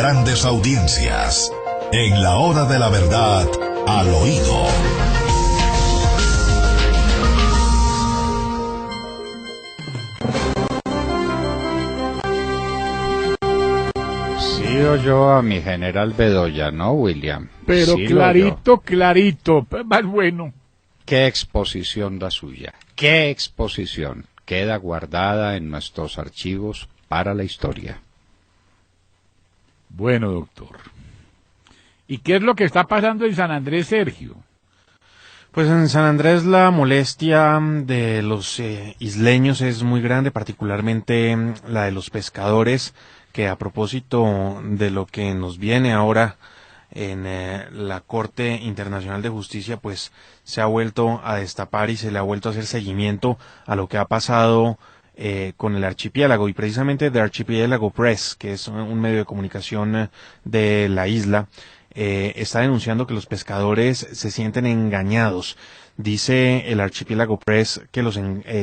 grandes audiencias. En la hora de la verdad, al oído. Sí oyó a mi general Bedoya, ¿no, William? Pero Sí clarito, más bueno. Qué exposición la suya, qué exposición. Queda guardada en nuestros archivos para la historia. Bueno, doctor. ¿Y qué es lo que está pasando en San Andrés, Sergio? Pues en San Andrés la molestia de los isleños es muy grande, particularmente la de los pescadores, que a propósito de lo que nos viene ahora en la Corte Internacional de Justicia, pues se ha vuelto a destapar y se le ha vuelto a hacer seguimiento a lo que ha pasado con el archipiélago, y precisamente The Archipelago Press, que es un medio de comunicación de la isla, está denunciando que los pescadores se sienten engañados. Dice el Archipelago Press que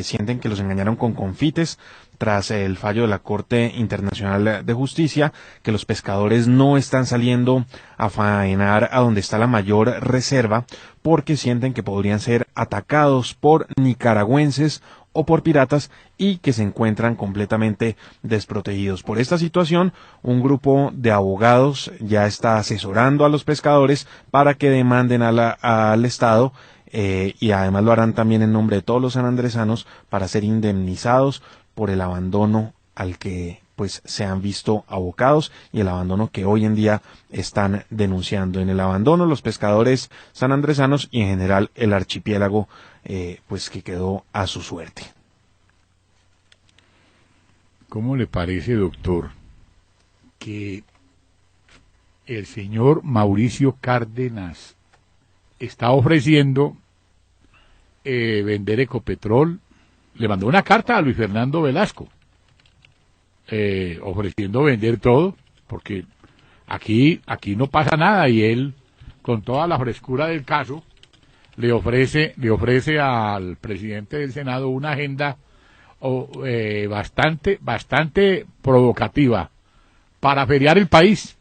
sienten que los engañaron con confites tras el fallo de la Corte Internacional de Justicia, que los pescadores no están saliendo a faenar a donde está la mayor reserva porque sienten que podrían ser atacados por nicaragüenses o por piratas y que se encuentran completamente desprotegidos. Por esta situación, un grupo de abogados ya está asesorando a los pescadores para que demanden al Estado y además lo harán también en nombre de todos los sanandresanos para ser indemnizados por el abandono al que pues se han visto abocados y el abandono que hoy en día están denunciando. En el abandono los pescadores sanandresanos y en general el archipiélago pues que quedó a su suerte. ¿Cómo le parece, doctor, que el señor Mauricio Cárdenas está ofreciendo vender Ecopetrol? Le mandó una carta a Luis Fernando Velasco ofreciendo vender todo, porque aquí no pasa nada, y él, con toda la frescura del caso, le ofrece al presidente del Senado una agenda bastante provocativa para feriar el país.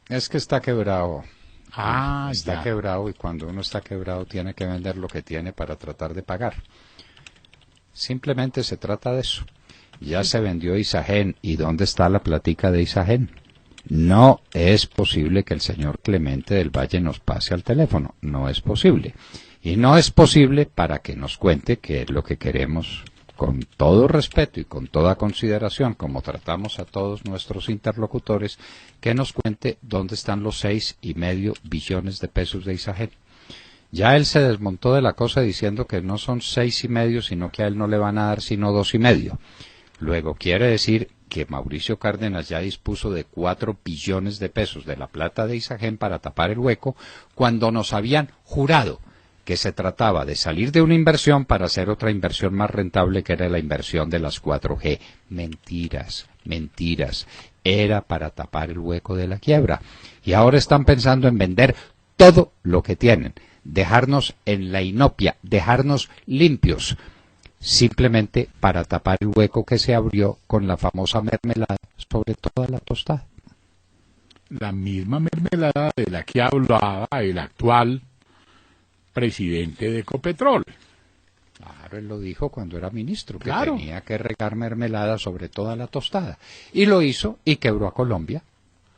Es que está quebrado. Está ya. quebrado, y cuando uno está quebrado tiene que vender lo que tiene para tratar de pagar. Simplemente se trata de eso. Ya se vendió Isagen. ¿Y dónde está la platica de Isagen? No es posible que el señor Clemente del Valle nos pase al teléfono. No es posible. Y no es posible para que nos cuente qué es lo que queremos, con todo respeto y con toda consideración, como tratamos a todos nuestros interlocutores, que nos cuente dónde están los 6,5 billones de pesos de Isagen. Ya él se desmontó de la cosa diciendo que no son 6,5, sino que a él no le van a dar sino 2,5. Luego quiere decir que Mauricio Cárdenas ya dispuso de 4 billones de pesos de la plata de Isagen para tapar el hueco, cuando nos habían jurado que se trataba de salir de una inversión para hacer otra inversión más rentable, que era la inversión de las 4G. Mentiras. Era para tapar el hueco de la quiebra. Y ahora están pensando en vender todo lo que tienen, dejarnos en la inopia, dejarnos limpios, simplemente para tapar el hueco que se abrió con la famosa mermelada sobre toda la tostada. La misma mermelada de la que hablaba el actual presidente de Ecopetrol. Claro, él lo dijo cuando era ministro, que claro, tenía que regar mermelada sobre toda la tostada. Y lo hizo y quebró a Colombia.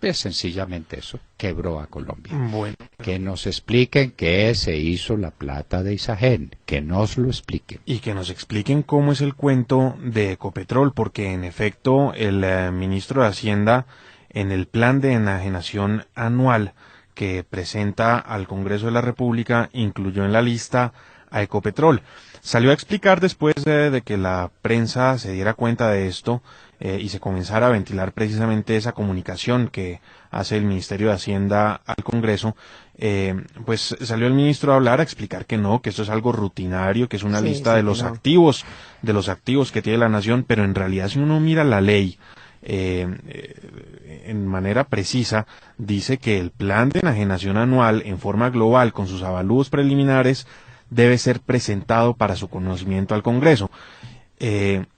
Es sencillamente eso, quebró a Colombia. Bueno, que nos expliquen qué se hizo la plata de Isagen, que nos lo expliquen. Y que nos expliquen cómo es el cuento de Ecopetrol, porque en efecto el ministro de Hacienda, en el plan de enajenación anual que presenta al Congreso de la República, incluyó en la lista a Ecopetrol. Salió a explicar después de que la prensa se diera cuenta de esto y se comenzara a ventilar precisamente esa comunicación que hace el Ministerio de Hacienda al Congreso, pues salió el ministro a hablar, a explicar que no, que esto es algo rutinario, que es una lista de los activos que tiene la nación, pero en realidad si uno mira la ley en manera precisa, dice que el plan de enajenación anual en forma global con sus avalúos preliminares debe ser presentado para su conocimiento al Congreso.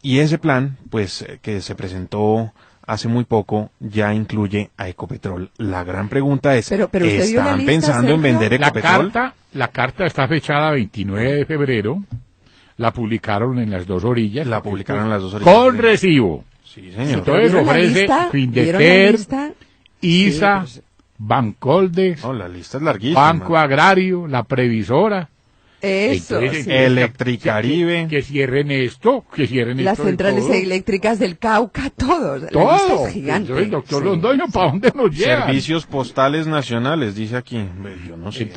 Y ese plan, pues, que se presentó hace muy poco ya incluye a Ecopetrol. La gran pregunta es, Pero usted vio la ¿están lista, pensando en Sergio? vender Ecopetrol? La carta está fechada 29 de febrero, la publicaron en las dos orillas. La publicaron en las dos orillas. Con recibo. Sí, señor. Entonces ¿Vieron la ofrece lista? ¿Vieron la Findeter, lista? ISA, Sí, Bancoldex, No, la lista es larguísima. Banco Agrario, la Previsora. Eso, Entonces, sí. Electricaribe. Que cierren esto, que cierren Las esto. de centrales todo. eléctricas del Cauca, todos. La lista Todo. es gigante. Entonces, doctor Sí. Londoño, ¿para dónde nos lleva? Servicios postales nacionales, dice aquí. Yo no sé.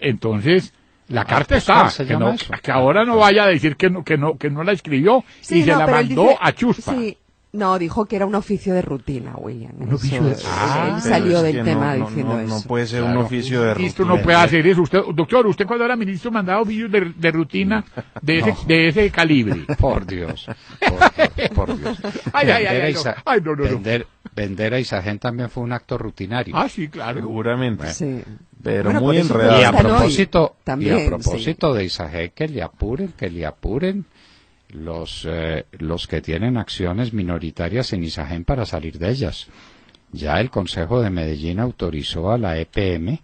Entonces, la carta postal está, se que, llama no, eso. que ahora no vaya a decir que no la escribió Sí, y se no, la pero él mandó dice- a Chuspa. Sí, no, dijo que era un oficio de rutina, William. Un oficio de- Él Ah, salió Pero es del que tema no, diciendo no, eso. No puede ser un Claro. oficio de Esto rutina. no puede hacer eso. Usted, doctor, usted cuando era ministro mandaba oficios de rutina de ese calibre. Por Dios, por Dios. Ay, ay, ay, Vender a ay, Isa- no. Ay, no. vender a Isagen también fue un acto rutinario. Ah, sí, claro. Seguramente. Sí. Pero Bueno, muy por eso enredado. Y a Están hoy propósito, también, de Isagen, que le apuren los que tienen acciones minoritarias en Isagen para salir de ellas. Ya el Consejo de Medellín autorizó a la EPM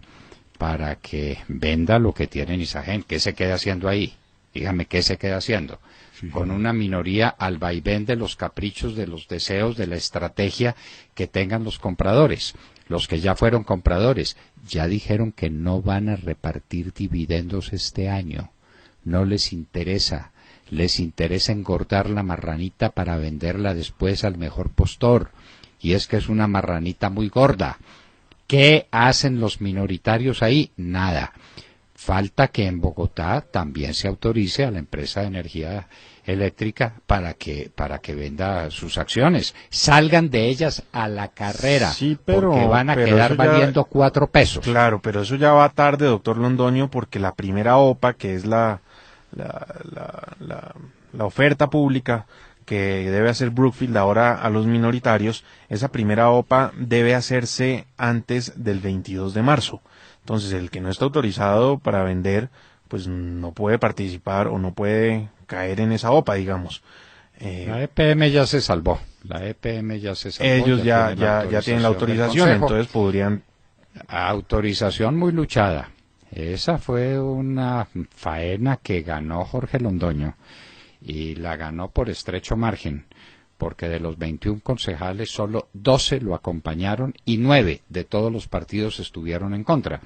para que venda lo que tiene en Isagen. ¿Qué se queda haciendo ahí? Dígame, ¿qué se queda haciendo? Sí, Con una minoría al vaivén de los caprichos, de los deseos, de la estrategia que tengan los compradores. Los que ya fueron compradores ya dijeron que no van a repartir dividendos este año. No les interesa. Les interesa engordar la marranita para venderla después al mejor postor. Y es que es una marranita muy gorda. ¿Qué hacen los minoritarios ahí? Nada. Falta que en Bogotá también se autorice a la empresa de energía eléctrica para que venda sus acciones. Salgan de ellas a la carrera, Sí, pero- porque van a pero quedar eso ya- valiendo 4 pesos. Claro, pero eso ya va tarde, doctor Londoño, porque la primera OPA, que es la oferta pública que debe hacer Brookfield ahora a los minoritarios, esa primera OPA debe hacerse antes del 22 de marzo. Entonces, el que no está autorizado para vender, pues no puede participar o no puede caer en esa OPA, digamos. La EPM ya se salvó. La EPM ya se salvó. Ellos ya tienen la del autorización, Consejo. entonces podrían... Autorización muy luchada. Esa fue una faena que ganó Jorge Londoño y la ganó por estrecho margen, porque de los 21 concejales solo 12 lo acompañaron y 9 de todos los partidos estuvieron en contra.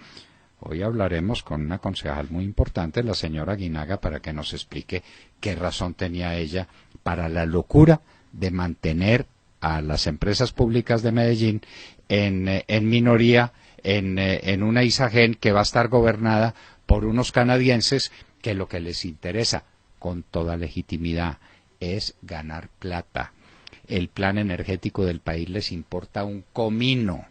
Hoy hablaremos con una concejal muy importante, la señora Guinaga, para que nos explique qué razón tenía ella para la locura de mantener a las empresas públicas de Medellín en minoría en una Isagen que va a estar gobernada por unos canadienses que lo que les interesa, con toda legitimidad, es ganar plata. El plan energético del país les importa un comino.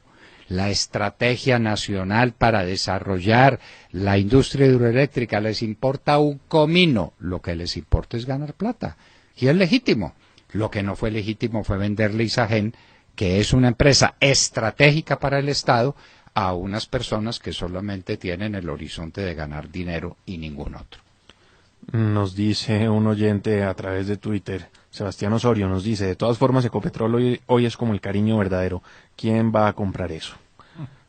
La estrategia nacional para desarrollar la industria hidroeléctrica les importa un comino. Lo que les importa es ganar plata. Y es legítimo. Lo que no fue legítimo fue venderle Isagen, que es una empresa estratégica para el Estado, a unas personas que solamente tienen el horizonte de ganar dinero y ningún otro. Nos dice un oyente a través de Twitter, Sebastián Osorio, nos dice, de todas formas Ecopetrol hoy es como el cariño verdadero. ¿Quién va a comprar eso?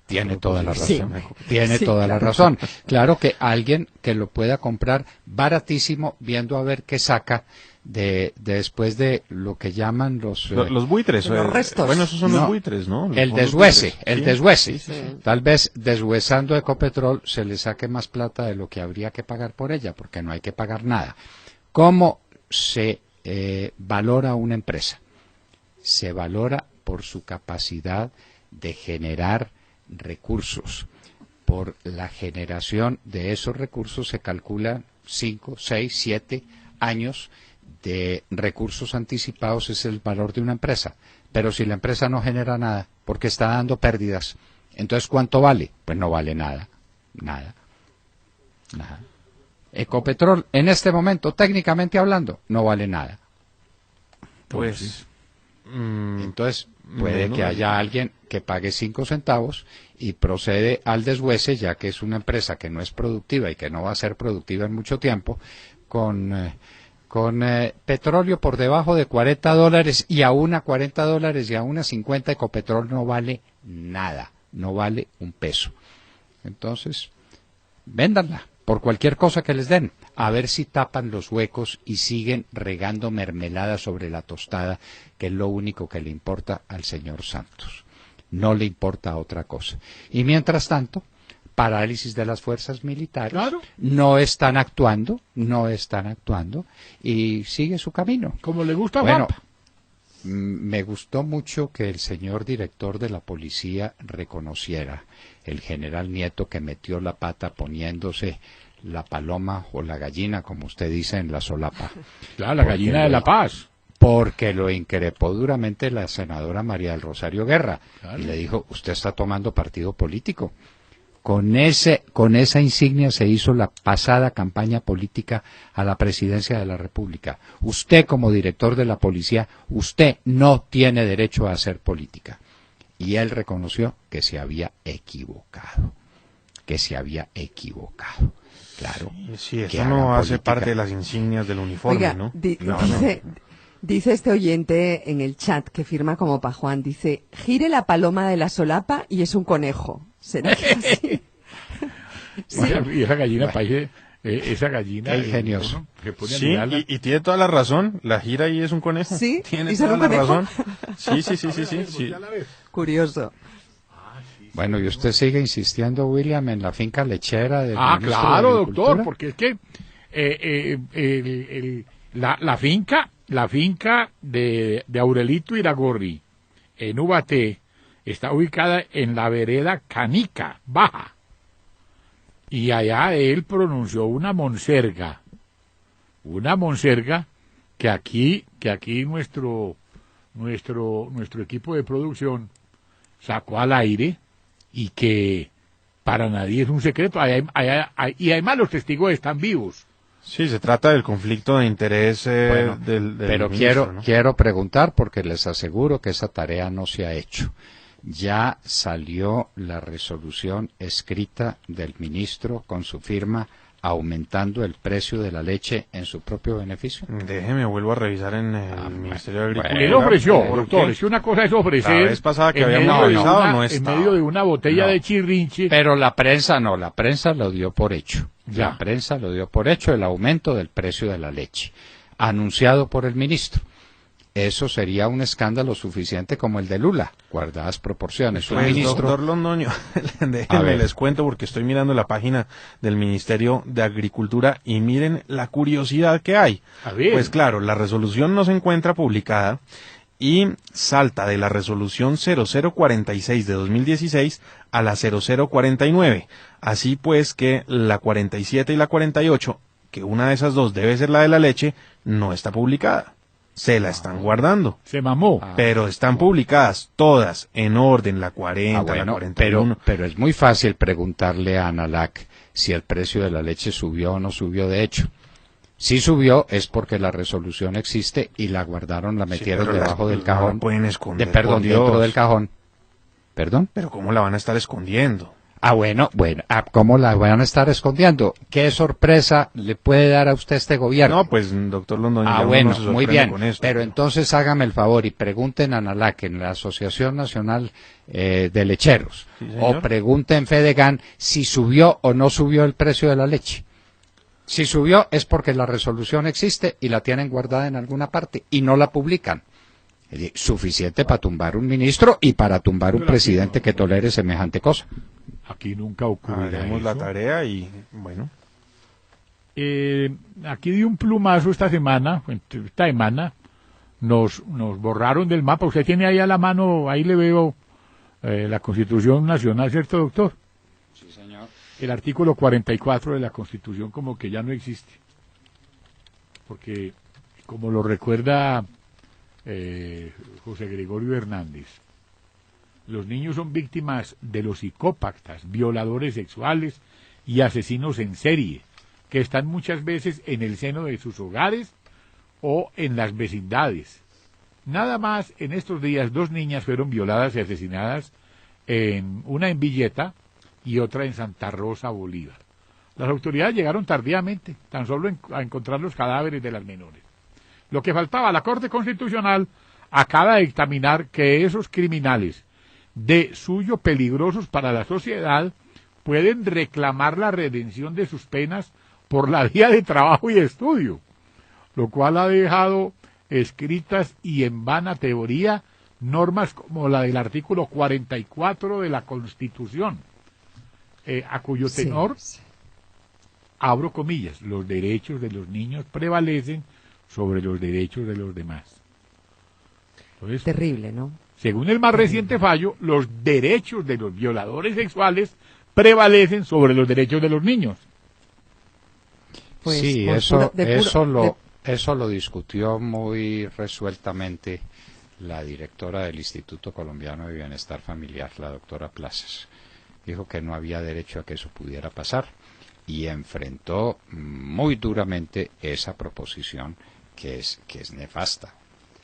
Tiene toda la razón. Sí. Tiene Sí, toda la claro. razón. Claro que alguien que lo pueda comprar baratísimo, viendo a ver qué saca después de lo que llaman los Los buitres. Los restos. Bueno, esos son No, los buitres, ¿no? Los el fondos deshuese, buitres. el Sí. deshuese. Sí. Tal vez deshuesando Ecopetrol se le saque más plata de lo que habría que pagar por ella, porque no hay que pagar nada. ¿Cómo se valora una empresa? Se valora por su capacidad de generar recursos. Por la generación de esos recursos se calculan 5, 6, 7 años de recursos anticipados, es el valor de una empresa. Pero si la empresa no genera nada, porque está dando pérdidas, entonces ¿cuánto vale? Pues no vale nada, nada. Ecopetrol, en este momento, técnicamente hablando, no vale nada. Pues... Entonces, puede bueno, que haya alguien que pague 5 centavos y procede al deshuese, ya que es una empresa que no es productiva y que no va a ser productiva en mucho tiempo, con con petróleo por debajo de $40 y aún a $40 y aún a 50 Ecopetrol no vale nada, no vale un peso. Entonces, véndanla por cualquier cosa que les den, a ver si tapan los huecos y siguen regando mermelada sobre la tostada, que es lo único que le importa al señor Santos. No le importa otra cosa. Y mientras tanto, parálisis de las fuerzas militares, Claro. no están actuando y sigue su camino. Como le gusta a Bueno, Juanpa. me gustó mucho que el señor director de la policía reconociera, el general Nieto, que metió la pata poniéndose la paloma o la gallina, como usted dice, en la solapa. Claro, la gallina de la paz. Porque lo increpó duramente la senadora María del Rosario Guerra. Claro. Y le dijo, usted está tomando partido político. Con esa insignia se hizo la pasada campaña política a la presidencia de la República. Usted, como director de la policía, usted no tiene derecho a hacer política. Y él reconoció que se había equivocado. Claro. Sí, que eso hagan no hace política. parte de las insignias del uniforme, Oiga, ¿no? dice este oyente en el chat que firma como Pajuan, dice, gire la paloma de la solapa y es un conejo. ¿Será que así? Sí. Y esa gallina parece, esa gallina. Qué ingenioso. uno se pone a Sí, mirarla. y tiene toda la razón. La gira ahí es un conejo. ¿Sí? Tiene ¿Y será toda un la conejo? razón. Sí. Curioso. Bueno, y usted sigue insistiendo, William, en la finca lechera del Ah, ministro de claro, Agricultura. doctor, porque es que la finca de Aurelito Iragorri en Ubaté está ubicada en la vereda Canica Baja. Y allá él pronunció una monserga que aquí nuestro equipo de producción sacó al aire y que para nadie es un secreto. Y además los testigos están vivos. Sí, se trata del conflicto de interés Bueno, del pero ministro, ¿no? quiero preguntar, porque les aseguro que esa tarea no se ha hecho. Ya salió la resolución escrita del ministro con su firma aumentando el precio de la leche en su propio beneficio. Déjeme, vuelvo a revisar en el Ministerio de Agricultura. Él ofreció, ¿Por doctor, qué? es que una cosa es ofrecer La vez pasada que en habíamos medio de revisado una- no en estaba. medio de una botella No. de chirrinche. Pero la prensa no, la prensa lo dio por hecho. Ya. La prensa lo dio por hecho el aumento del precio de la leche, anunciado por el ministro. Eso sería un escándalo suficiente como el de Lula, guardadas proporciones. Un Pues, ministro, doctor Londoño, A déjenme ver. les cuento porque estoy mirando la página del Ministerio de Agricultura y miren la curiosidad que hay. A ver. Pues claro, la resolución no se encuentra publicada y salta de la resolución 0046 de 2016 a la 0049. Así pues que la 47 y la 48, que una de esas dos debe ser la de la leche, no está publicada. Se la están guardando. Se mamó. Pero están publicadas todas en orden, la 40, la bueno, 41. pero es muy fácil preguntarle a Analac si el precio de la leche subió o no subió de hecho. Si subió es porque la resolución existe y la guardaron, la metieron pero debajo las- del no cajón. la pueden esconder, Perdón, por Dios. dentro del cajón. ¿Perdón? Pero ¿cómo la van a estar escondiendo? Bueno, ¿cómo la van a estar escondiendo? ¿Qué sorpresa le puede dar a usted este gobierno? No, pues, doctor Londoño, ya uno Bueno, no se muy sorprende bien, con esto. pero entonces hágame el favor y pregunten a Analac en la Asociación Nacional de Lecheros, Sí, señor. o pregunten Fedegan si subió o no subió el precio de la leche. Si subió es porque la resolución existe y la tienen guardada en alguna parte y no la publican. Es decir, suficiente para tumbar un ministro y para tumbar un presidente que tolere semejante cosa. Aquí nunca ocurrirá Haremos la eso. tarea y, bueno. Aquí di un plumazo esta semana, nos borraron del mapa. Usted tiene ahí a la mano, ahí le veo la Constitución Nacional, ¿cierto, doctor? Sí, señor. El artículo 44 de la Constitución como que ya no existe. Porque, como lo recuerda José Gregorio Hernández, los niños son víctimas de los psicópatas, violadores sexuales y asesinos en serie, que están muchas veces en el seno de sus hogares o en las vecindades. Nada más en estos días 2 niñas fueron violadas y asesinadas, una en Villeta y otra en Santa Rosa, Bolívar. Las autoridades llegaron tardíamente, tan solo a encontrar los cadáveres de las menores. Lo que faltaba, la Corte Constitucional acaba de dictaminar que esos criminales de suyo peligrosos para la sociedad pueden reclamar la redención de sus penas por la vía de trabajo y estudio, lo cual ha dejado escritas y en vana teoría normas como la del artículo 44 de la Constitución, a cuyo tenor, abro comillas, los derechos de los niños prevalecen sobre los derechos de los demás. Entonces, terrible, ¿no? según el más reciente fallo, los derechos de los violadores sexuales prevalecen sobre los derechos de los niños. Pues, sí, eso lo discutió muy resueltamente la directora del Instituto Colombiano de Bienestar Familiar, la doctora Plazas. Dijo que no había derecho a que eso pudiera pasar y enfrentó muy duramente esa proposición que es nefasta.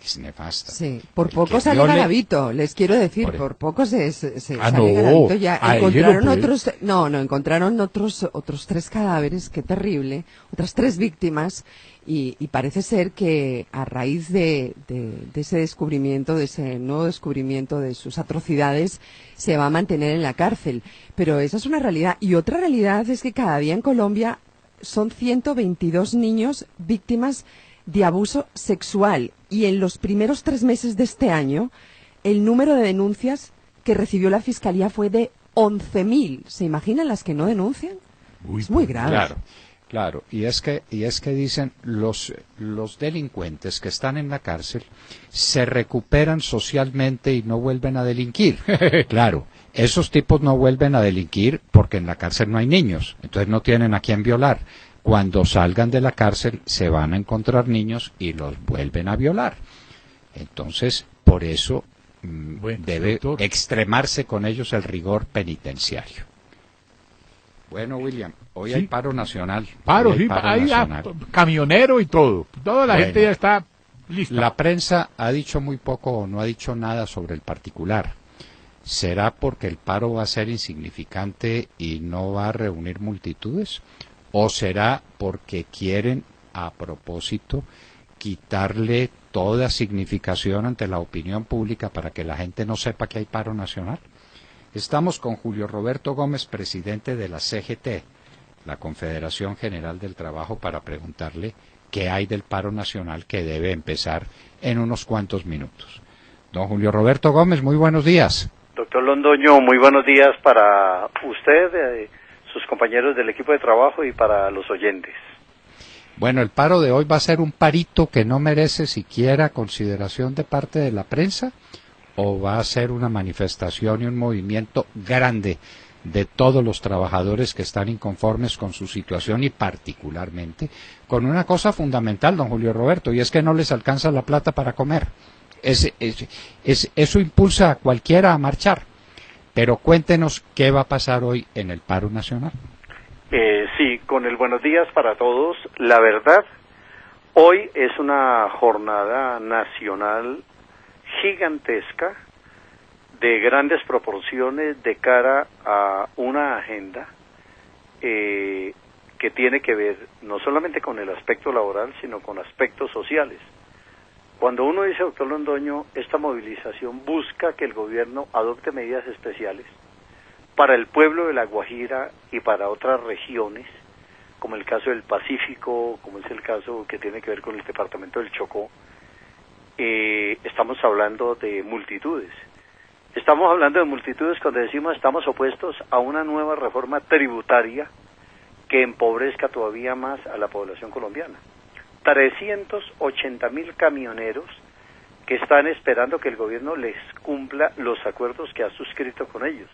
Es nefasta. Sí, por poco sale Garavito, les quiero decir, por poco se sale Garavito. Ya encontraron encontraron otros 3 cadáveres, qué terrible, otras 3 víctimas, y parece ser que a raíz de ese descubrimiento, de ese nuevo descubrimiento de sus atrocidades, se va a mantener en la cárcel. Pero esa es una realidad. Y otra realidad es que cada día en Colombia son 122 niños víctimas de abuso sexual, y en los primeros 3 meses de este año el número de denuncias que recibió la Fiscalía fue de 11.000. ¿Se imaginan las que no denuncian? Es muy grave. Claro, y es que dicen los delincuentes que están en la cárcel se recuperan socialmente y no vuelven a delinquir. Claro, esos tipos no vuelven a delinquir porque en la cárcel no hay niños, entonces no tienen a quién violar. Cuando salgan de la cárcel se van a encontrar niños y los vuelven a violar. Entonces, por eso debe extremarse con ellos el rigor penitenciario. Bueno, William, hoy hay paro nacional. Hay camionero y todo. Toda la gente ya está lista. La prensa ha dicho muy poco o no ha dicho nada sobre el particular. ¿Será porque el paro va a ser insignificante y no va a reunir multitudes? ¿O será porque quieren, a propósito, quitarle toda significación ante la opinión pública para que la gente no sepa que hay paro nacional? Estamos con Julio Roberto Gómez, presidente de la CGT, la Confederación General del Trabajo, para preguntarle qué hay del paro nacional que debe empezar en unos cuantos minutos. Don Julio Roberto Gómez, muy buenos días. Doctor Londoño, muy buenos días para usted, sus compañeros del equipo de trabajo y para los oyentes. Bueno, el paro de hoy va a ser un parito que no merece siquiera consideración de parte de la prensa, o va a ser una manifestación y un movimiento grande de todos los trabajadores que están inconformes con su situación y particularmente con una cosa fundamental, don Julio Roberto, y es que no les alcanza la plata para comer. Eso impulsa a cualquiera a marchar. Pero cuéntenos qué va a pasar hoy en el paro nacional. Sí, con el buenos días para todos. La verdad, hoy es una jornada nacional gigantesca, de grandes proporciones, de cara a una agenda que tiene que ver no solamente con el aspecto laboral, sino con aspectos sociales. Cuando uno dice, doctor Londoño, esta movilización busca que el gobierno adopte medidas especiales para el pueblo de La Guajira y para otras regiones, como el caso del Pacífico, como es el caso que tiene que ver con el departamento del Chocó. Estamos hablando de multitudes. Estamos hablando de multitudes cuando decimos estamos opuestos a una nueva reforma tributaria que empobrezca todavía más a la población colombiana. 380.000 camioneros que están esperando que el gobierno les cumpla los acuerdos que ha suscrito con ellos.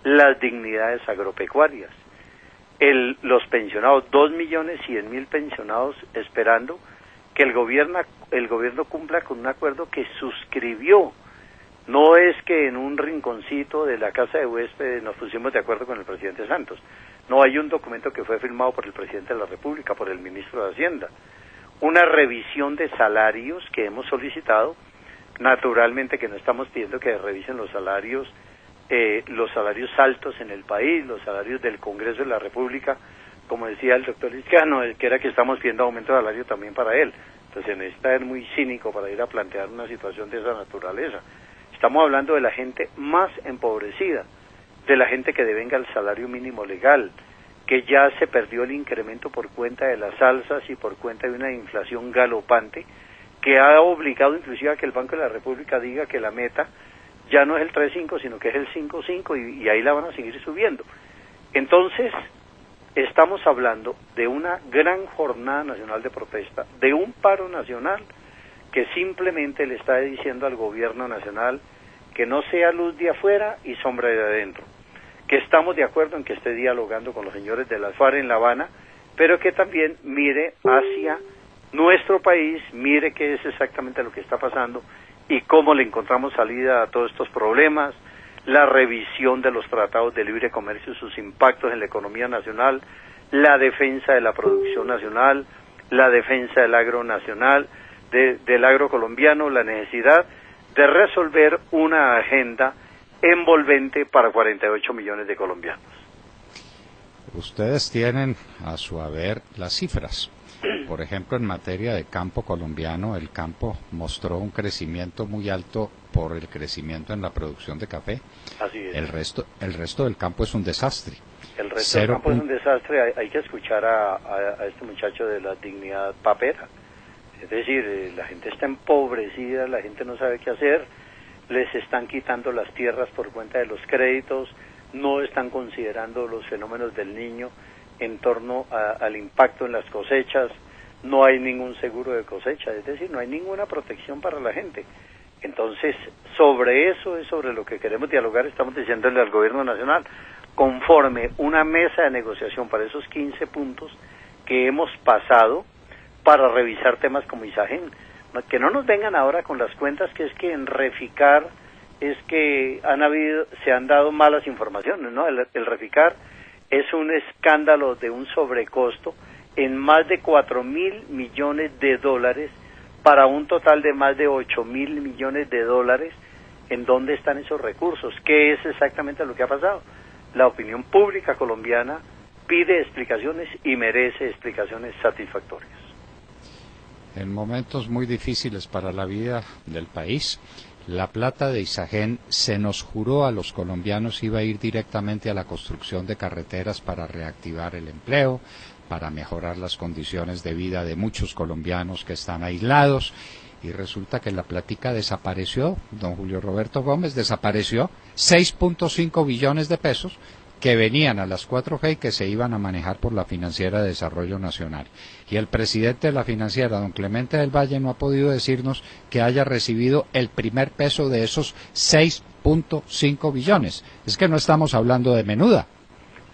Las dignidades agropecuarias. Los pensionados, 2.100.000 pensionados esperando que el gobierno cumpla con un acuerdo que suscribió. No es que en un rinconcito de la casa de huéspedes nos pusimos de acuerdo con el presidente Santos. No, hay un documento que fue firmado por el presidente de la República, por el ministro de Hacienda. Una revisión de salarios que hemos solicitado, naturalmente que no estamos pidiendo que revisen los salarios altos en el país, los salarios del Congreso de la República, como decía el doctor Liscano, que era que estamos pidiendo aumento de salario también para él. Entonces se necesita ser muy cínico para ir a plantear una situación de esa naturaleza. Estamos hablando de la gente más empobrecida, de la gente que devenga el salario mínimo legal, que ya se perdió el incremento por cuenta de las alzas y por cuenta de una inflación galopante, que ha obligado inclusive a que el Banco de la República diga que la meta ya no es el 3.5, sino que es el 5.5 y ahí la van a seguir subiendo. Entonces, estamos hablando de una gran jornada nacional de protesta, de un paro nacional que simplemente le está diciendo al gobierno nacional que no sea luz de afuera y sombra de adentro, que estamos de acuerdo en que esté dialogando con los señores de las FARC en La Habana, pero que también mire hacia nuestro país, mire qué es exactamente lo que está pasando y cómo le encontramos salida a todos estos problemas, la revisión de los tratados de libre comercio y sus impactos en la economía nacional, la defensa de la producción nacional, la defensa del agro nacional, del agro colombiano, la necesidad de resolver una agenda envolvente para 48 millones de colombianos. Ustedes tienen a su haber las cifras. Por ejemplo, en materia de campo colombiano, el campo mostró un crecimiento muy alto por el crecimiento en la producción de café. Así es. El resto del campo es un desastre. El resto del campo es un desastre. Hay que escuchar a este muchacho de la dignidad papera. Es decir, la gente está empobrecida, la gente no sabe qué hacer, les están quitando las tierras por cuenta de los créditos, no están considerando los fenómenos del Niño en torno al impacto en las cosechas, no hay ningún seguro de cosecha, es decir, no hay ninguna protección para la gente. Entonces, sobre eso es sobre lo que queremos dialogar, estamos diciéndole al gobierno nacional, conforme una mesa de negociación para esos 15 puntos que hemos pasado para revisar temas como Isagen, que no nos vengan ahora con las cuentas que es que en Reficar es que se han dado malas informaciones, ¿no? El Reficar es un escándalo de un sobrecosto en más de 4.000 millones de dólares para un total de más de 8.000 millones de dólares. ¿En dónde están esos recursos? ¿Qué es exactamente lo que ha pasado? La opinión pública colombiana pide explicaciones y merece explicaciones satisfactorias. En momentos muy difíciles para la vida del país, la plata de Isagen se nos juró a los colombianos iba a ir directamente a la construcción de carreteras para reactivar el empleo, para mejorar las condiciones de vida de muchos colombianos que están aislados, y resulta que la plática desapareció, don Julio Roberto Gómez, desapareció 6.5 billones de pesos que venían a las 4G y que se iban a manejar por la Financiera de Desarrollo Nacional. Y el presidente de la Financiera, don Clemente del Valle, no ha podido decirnos que haya recibido el primer peso de esos 6.5 billones. Es que no estamos hablando de menuda.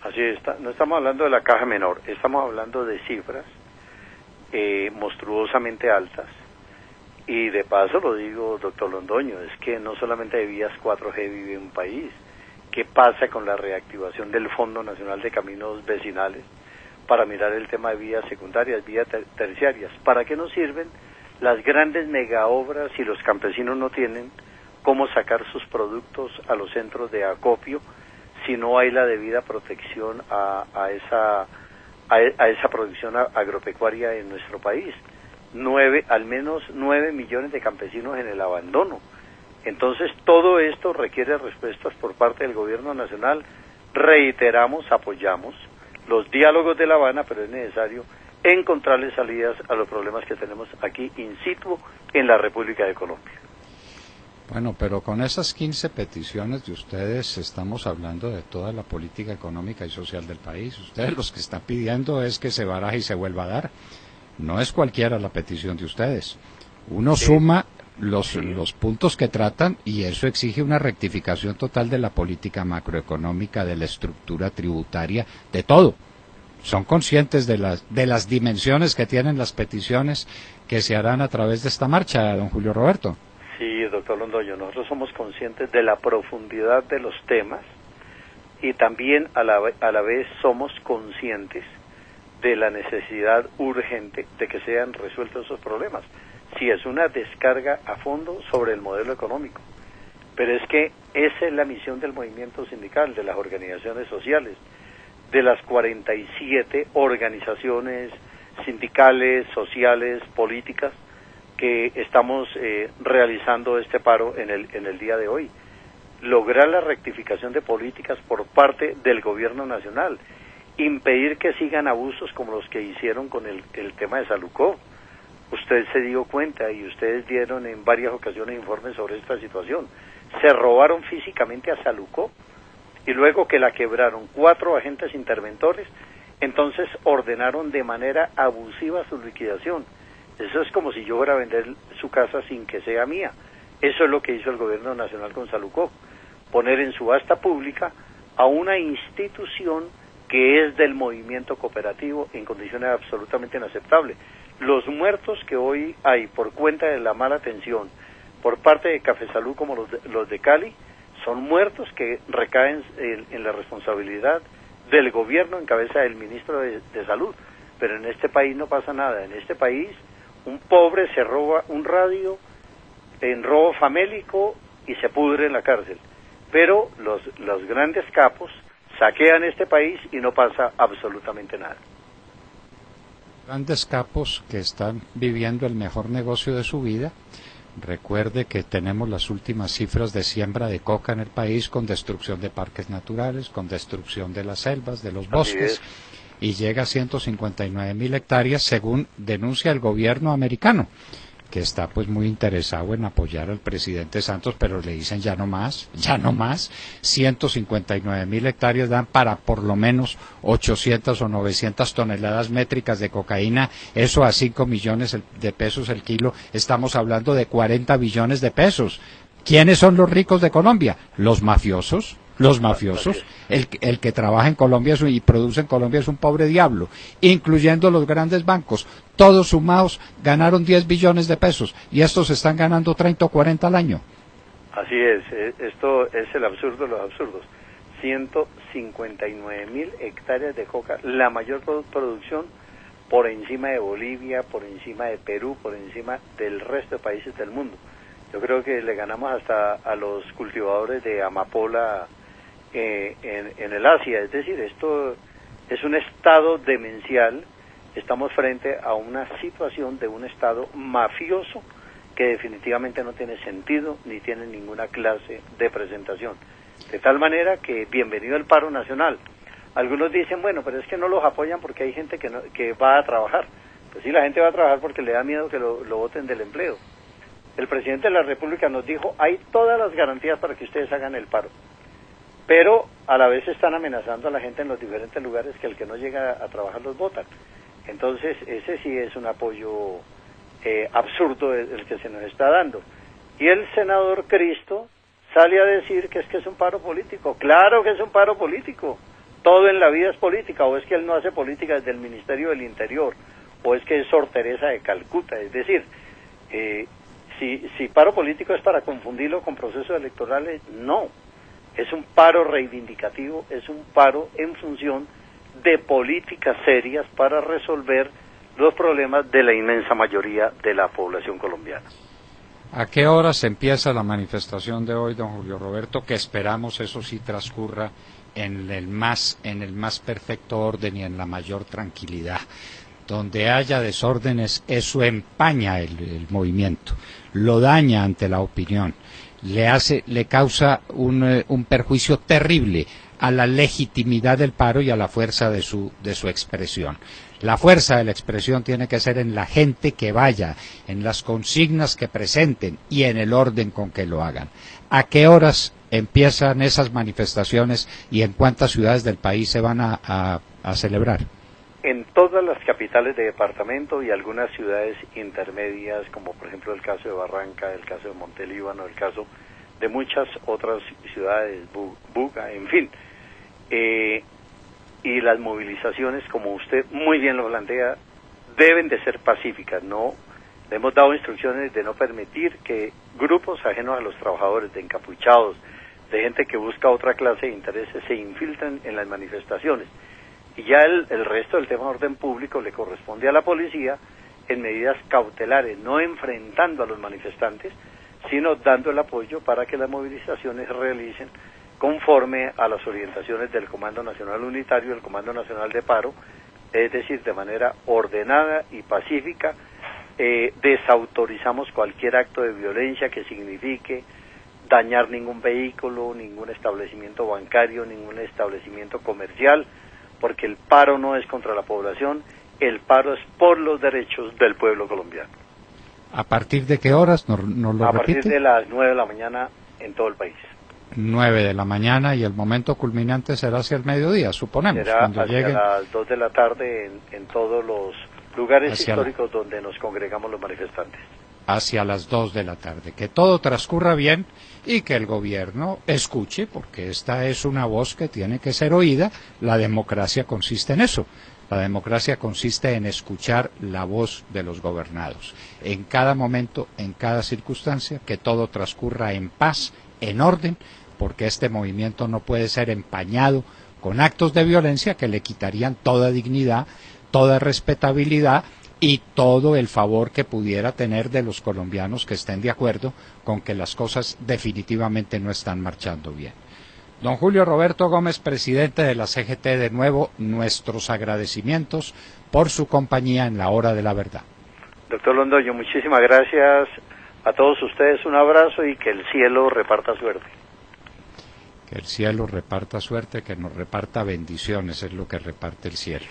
Así está, no estamos hablando de la caja menor, estamos hablando de cifras monstruosamente altas. Y de paso lo digo, doctor Londoño, es que no solamente de vías 4G vive un país. ¿Qué pasa con la reactivación del Fondo Nacional de Caminos Vecinales para mirar el tema de vías secundarias, vías terciarias? ¿Para qué nos sirven las grandes megaobras si los campesinos no tienen cómo sacar sus productos a los centros de acopio si no hay la debida protección a esa producción agropecuaria en nuestro país? Al menos 9 millones de campesinos en el abandono. Entonces, todo esto requiere respuestas por parte del gobierno nacional. Reiteramos, apoyamos los diálogos de La Habana, pero es necesario encontrarle salidas a los problemas que tenemos aquí in situ en la República de Colombia. Bueno, pero con esas 15 peticiones de ustedes estamos hablando de toda la política económica y social del país. Ustedes los que están pidiendo es que se baraje y se vuelva a dar. No es cualquiera la petición de ustedes. Uno suma los puntos que tratan y eso exige una rectificación total de la política macroeconómica, de la estructura tributaria, de todo. ¿Son conscientes de las dimensiones que tienen las peticiones que se harán a través de esta marcha, don Julio Roberto? Sí, doctor Londoño, nosotros somos conscientes de la profundidad de los temas y también a la vez somos conscientes de la necesidad urgente de que sean resueltos esos problemas. Sí, es una descarga a fondo sobre el modelo económico, pero es que esa es la misión del movimiento sindical, de las organizaciones sociales, de las 47 organizaciones sindicales, sociales, políticas que estamos realizando este paro en el día de hoy. Lograr la rectificación de políticas por parte del gobierno nacional, impedir que sigan abusos como los que hicieron con el tema de Salucó. Usted se dio cuenta y ustedes dieron en varias ocasiones informes sobre esta situación. Se robaron físicamente a Salucó y luego que la quebraron 4 agentes interventores, entonces ordenaron de manera abusiva su liquidación. Eso es como si yo fuera a vender su casa sin que sea mía. Eso es lo que hizo el gobierno nacional con Salucó, poner en subasta pública a una institución que es del movimiento cooperativo en condiciones absolutamente inaceptables. Los muertos que hoy hay por cuenta de la mala atención por parte de Café Salud como los de Cali, son muertos que recaen en la responsabilidad del gobierno en cabeza del ministro de Salud. Pero en este país no pasa nada. En este país un pobre se roba un radio en robo famélico y se pudre en la cárcel. Pero los grandes capos saquean este país y no pasa absolutamente nada. Grandes capos que están viviendo el mejor negocio de su vida. Recuerde que tenemos las últimas cifras de siembra de coca en el país, con destrucción de parques naturales, con destrucción de las selvas, de los bosques, y llega a 159.000 hectáreas según denuncia el gobierno americano, que está pues muy interesado en apoyar al presidente Santos, pero le dicen ya no más, 159.000 hectáreas dan para por lo menos 800 o 900 toneladas métricas de cocaína, eso a 5 millones de pesos el kilo, estamos hablando de 40 billones de pesos. ¿Quiénes son los ricos de Colombia? Los mafiosos. El que trabaja en Colombia y produce en Colombia es un pobre diablo, incluyendo los grandes bancos. Todos sumados ganaron 10 billones de pesos y estos están ganando 30 o 40 al año. Así es, esto es el absurdo de los absurdos. 159.000 hectáreas de coca, la mayor producción por encima de Bolivia, por encima de Perú, por encima del resto de países del mundo. Yo creo que le ganamos hasta a los cultivadores de amapola en el Asia. Es decir, esto es un estado demencial. Estamos frente a una situación de un estado mafioso que definitivamente no tiene sentido ni tiene ninguna clase de presentación. De tal manera que bienvenido el paro nacional. Algunos dicen, bueno, pero es que no los apoyan porque hay gente que va a trabajar. Pues sí, la gente va a trabajar porque le da miedo que lo boten del empleo. El presidente de la República nos dijo, hay todas las garantías para que ustedes hagan el paro. Pero a la vez están amenazando a la gente en los diferentes lugares que el que no llega a trabajar los votan. Entonces, ese sí es un apoyo absurdo el que se nos está dando. Y el senador Cristo sale a decir que es un paro político. Claro que es un paro político. Todo en la vida es política. O es que él no hace política desde el Ministerio del Interior, o es que es Sor Teresa de Calcuta. Es decir, si paro político es para confundirlo con procesos electorales, no. Es un paro reivindicativo, es un paro en función de políticas serias para resolver los problemas de la inmensa mayoría de la población colombiana. ¿A qué horas empieza la manifestación de hoy, don Julio Roberto? Que esperamos eso sí transcurra en el más perfecto orden y en la mayor tranquilidad. Donde haya desórdenes, eso empaña el movimiento, lo daña ante la opinión, le causa un perjuicio terrible a la legitimidad del paro y a la fuerza de su expresión. La fuerza de la expresión tiene que ser en la gente que vaya, en las consignas que presenten y en el orden con que lo hagan. ¿A qué horas empiezan esas manifestaciones y en cuántas ciudades del país se van a celebrar? En todas las capitales de departamento y algunas ciudades intermedias, como por ejemplo el caso de Barranca, el caso de Montelíbano, el caso de muchas otras ciudades, Buga, en fin. Y las movilizaciones, como usted muy bien lo plantea, deben de ser pacíficas. No, le hemos dado instrucciones de no permitir que grupos ajenos a los trabajadores, de encapuchados, de gente que busca otra clase de intereses, se infiltren en las manifestaciones. Y ya el resto del tema de orden público le corresponde a la policía en medidas cautelares, no enfrentando a los manifestantes, sino dando el apoyo para que las movilizaciones se realicen conforme a las orientaciones del Comando Nacional Unitario y el Comando Nacional de Paro, es decir, de manera ordenada y pacífica. Desautorizamos cualquier acto de violencia que signifique dañar ningún vehículo, ningún establecimiento bancario, ningún establecimiento comercial, porque el paro no es contra la población, el paro es por los derechos del pueblo colombiano. ¿A partir de qué horas? ¿No lo repite? A partir de las 9 de la mañana en todo el país. 9 de la mañana, y el momento culminante será hacia el mediodía, suponemos. Será cuando hacia las 2 de la tarde en todos los lugares históricos donde nos congregamos los manifestantes. Hacia las 2 de la tarde. Que todo transcurra bien y que el gobierno escuche, porque esta es una voz que tiene que ser oída. La democracia consiste en eso. La democracia consiste en escuchar la voz de los gobernados. En cada momento, en cada circunstancia, que todo transcurra en paz, en orden, porque este movimiento no puede ser empañado con actos de violencia que le quitarían toda dignidad, toda respetabilidad y todo el favor que pudiera tener de los colombianos que estén de acuerdo con que las cosas definitivamente no están marchando bien. Don Julio Roberto Gómez, presidente de la CGT, de nuevo, nuestros agradecimientos por su compañía en la hora de la verdad. Doctor Londoño, muchísimas gracias a todos ustedes, un abrazo y que el cielo reparta suerte. Que el cielo reparta suerte, que nos reparta bendiciones, es lo que reparte el cielo.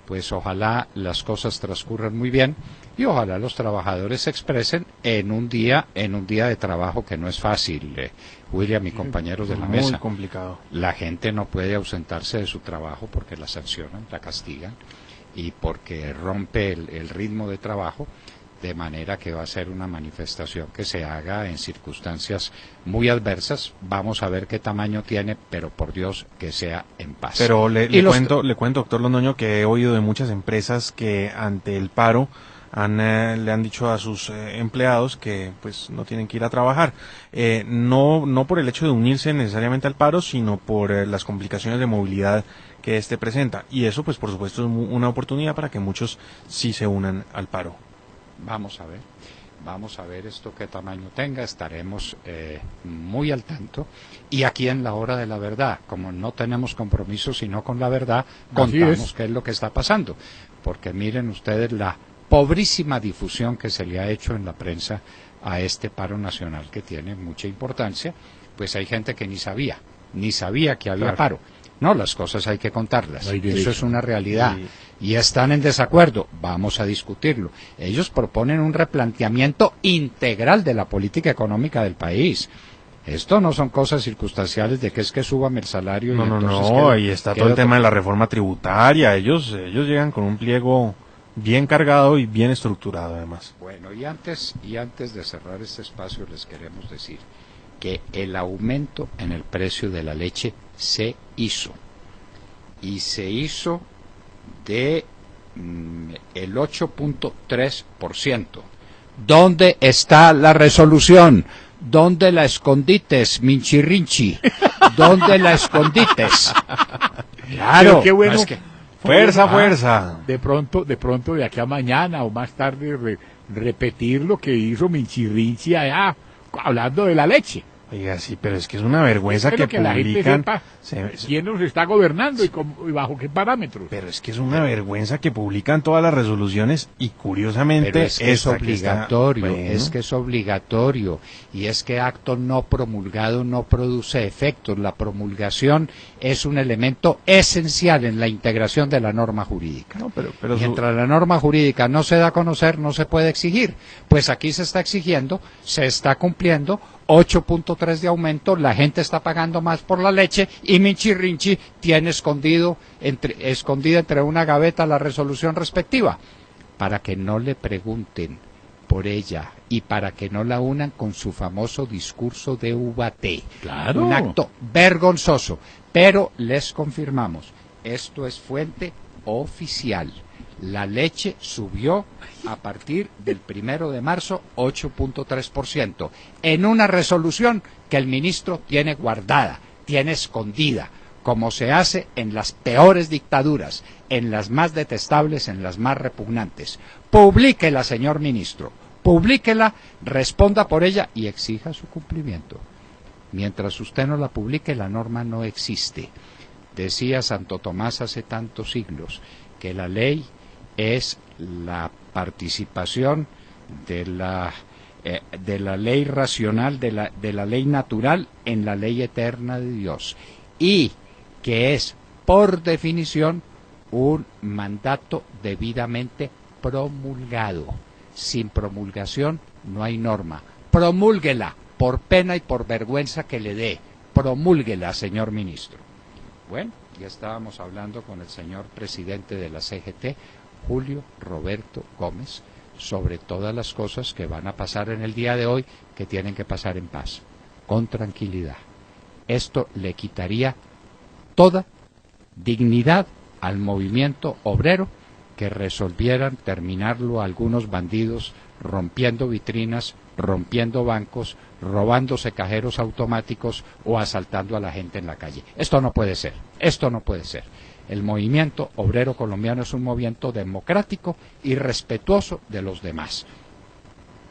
Pues ojalá las cosas transcurran muy bien y ojalá los trabajadores se expresen en un día de trabajo que no es fácil, William y compañeros de la mesa. Muy complicado. La gente no puede ausentarse de su trabajo porque la sancionan, la castigan y porque rompe el ritmo de trabajo, de manera que va a ser una manifestación que se haga en circunstancias muy adversas. Vamos a ver qué tamaño tiene, pero por Dios que sea en paz. Pero le cuento, doctor Londoño, que he oído de muchas empresas que ante el paro le han dicho a sus empleados que pues no tienen que ir a trabajar, no por el hecho de unirse necesariamente al paro, sino por las complicaciones de movilidad que este presenta, y eso pues por supuesto es una oportunidad para que muchos sí se unan al paro. Vamos a ver esto qué tamaño tenga, estaremos muy al tanto, y aquí en la hora de la verdad, como no tenemos compromiso sino con la verdad, contamos qué es lo que está pasando, porque miren ustedes la pobrísima difusión que se le ha hecho en la prensa a este paro nacional que tiene mucha importancia. Pues hay gente que ni sabía que había paro. No, las cosas hay que contarlas. Eso es una realidad. Sí. Y están en desacuerdo. Vamos a discutirlo. Ellos proponen un replanteamiento integral de la política económica del país. Esto no son cosas circunstanciales de que es que súbame el salario. No, ahí está todo el tema de la reforma tributaria. Ellos llegan con un pliego bien cargado y bien estructurado además. Bueno, y antes de cerrar este espacio les queremos decir que el aumento en el precio de la leche se hizo de el 8.3%. ¿Dónde está la resolución? ¿Dónde la escondites, Minchirrinchi? ¿Dónde la escondites? Claro, qué bueno. Es que, fuerza. De pronto de aquí a mañana o más tarde repetir lo que hizo Minchirrinchi allá, hablando de la leche. Oiga, sí, pero es que es una vergüenza que publican. La gente sepa quién nos está gobernando y bajo qué parámetros. Pero es que es una vergüenza que publican todas las resoluciones y curiosamente pero es que es obligatorio, es que es obligatorio y es que acto no promulgado no produce efectos. La promulgación es un elemento esencial en la integración de la norma jurídica. No, pero mientras la norma jurídica no se da a conocer, no se puede exigir. Pues aquí se está exigiendo, se está cumpliendo. 8.3 de aumento, la gente está pagando más por la leche y Minchirrinchi tiene escondida entre una gaveta la resolución respectiva, para que no le pregunten por ella y para que no la unan con su famoso discurso de Ubaté. Claro. Un acto vergonzoso, pero les confirmamos, esto es fuente oficial. La leche subió a partir del 1 de marzo 8.3%, en una resolución que el ministro tiene guardada, tiene escondida, como se hace en las peores dictaduras, en las más detestables, en las más repugnantes. Publíquela, señor ministro, publíquela, responda por ella y exija su cumplimiento. Mientras usted no la publique, la norma no existe. Decía Santo Tomás hace tantos siglos que la ley es la participación de la ley racional, de la ley natural en la ley eterna de Dios, y que es, por definición, un mandato debidamente promulgado. Sin promulgación no hay norma. Promúlguela, por pena y por vergüenza que le dé. Promúlguela, señor ministro. Bueno, ya estábamos hablando con el señor presidente de la CGT, Julio Roberto Gómez, sobre todas las cosas que van a pasar en el día de hoy, que tienen que pasar en paz, con tranquilidad. Esto le quitaría toda dignidad al movimiento obrero, que resolvieran terminarlo a algunos bandidos rompiendo vitrinas, rompiendo bancos, robándose cajeros automáticos o asaltando a la gente en la calle. Esto no puede ser, esto no puede ser. El movimiento obrero colombiano es un movimiento democrático y respetuoso de los demás.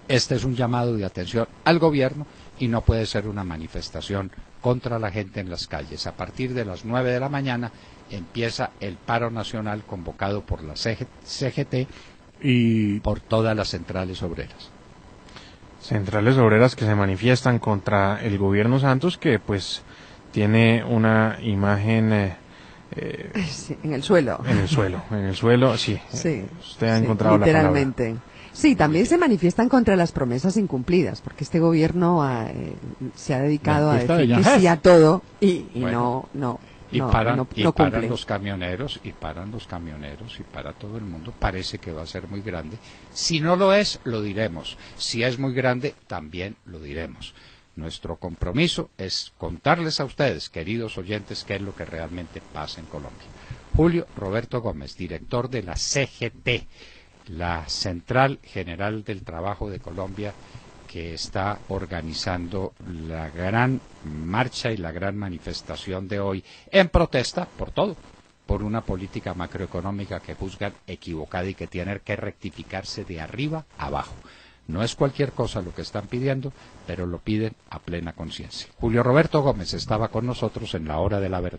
Este es un llamado de atención al gobierno y no puede ser una manifestación contra la gente en las calles. A partir de las 9 de la mañana empieza el paro nacional convocado por la CGT y por todas las centrales obreras. Centrales obreras que se manifiestan contra el gobierno Santos, que pues tiene una imagen sí, en el suelo, sí. Sí, usted ha encontrado literalmente. La palabra. Sí, también se manifiestan contra las promesas incumplidas, porque este gobierno se ha dedicado a decir que sí a todo y bueno, no paran cumple. los camioneros, y para todo el mundo. Parece que va a ser muy grande. Si no lo es, lo diremos. Si es muy grande, también lo diremos. Nuestro compromiso es contarles a ustedes, queridos oyentes, qué es lo que realmente pasa en Colombia. Julio Roberto Gómez, director de la CGT, la Central General del Trabajo de Colombia, que está organizando la gran marcha y la gran manifestación de hoy en protesta por todo, por una política macroeconómica que juzgan equivocada y que tiene que rectificarse de arriba a abajo. No es cualquier cosa lo que están pidiendo, pero lo piden a plena conciencia. Julio Roberto Gómez estaba con nosotros en la Hora de la Verdad.